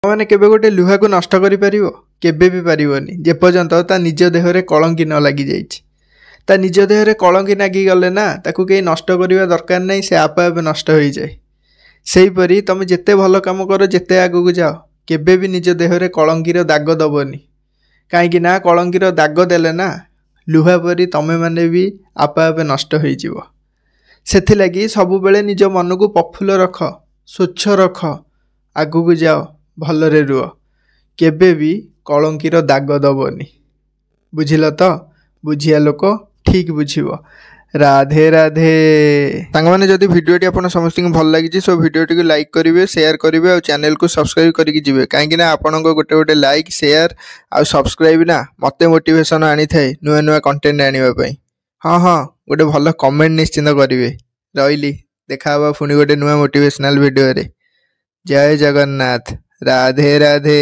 ମାନେ କେବେ गोटे लुहा को नष्ट करि परिबो केबे भी पारिबोनी जेपर्यंत ता निज देहरे कलंकी न लागि जाइछि। ता निज देहरे कलंकी लागि गले ना ताकू केही नष्ट करिवा दरकार नै से आपे आपे नष्ट होई जाए। सेही परी तमे जेते भलो काम करो जेते आगु को जाओ केबे भी निज देहरे कलंकीर दाग दबोनी काहेकि ना कलंकीर दाग देले ना लुहा परी तमे माने भी आपे आपे नष्ट होई जिवो। सेथि लागि सब बेले निज मन को प्रफुल्ल रख स्वच्छ रख आगु को जाओ भलरे रुह केबे भी कलंकीर दाग दबोनी। बुझिल तो बुझिया लोक ठीक बुझिबो। राधे राधे। सांग माने जदि वीडियोटी आपन समस्त भल लगी सो वीडियोटी को लाइक करेंगे शेयर करेंगे और चैनल को सब्सक्राइब करके जिवे कहीं आपण गोटे गोटे लाइक शेयर और सब्सक्राइब ना मते मोटिवेशन आनी थाए नुआ नुआ कंटेंट आने। हाँ हाँ गोटे भल कमेंट निश्चिंत करेंगे। रही देखा पुणी गोटे नुआ मोटिवेशनल वीडियो रे। जय जगन्नाथ। राधे राधे।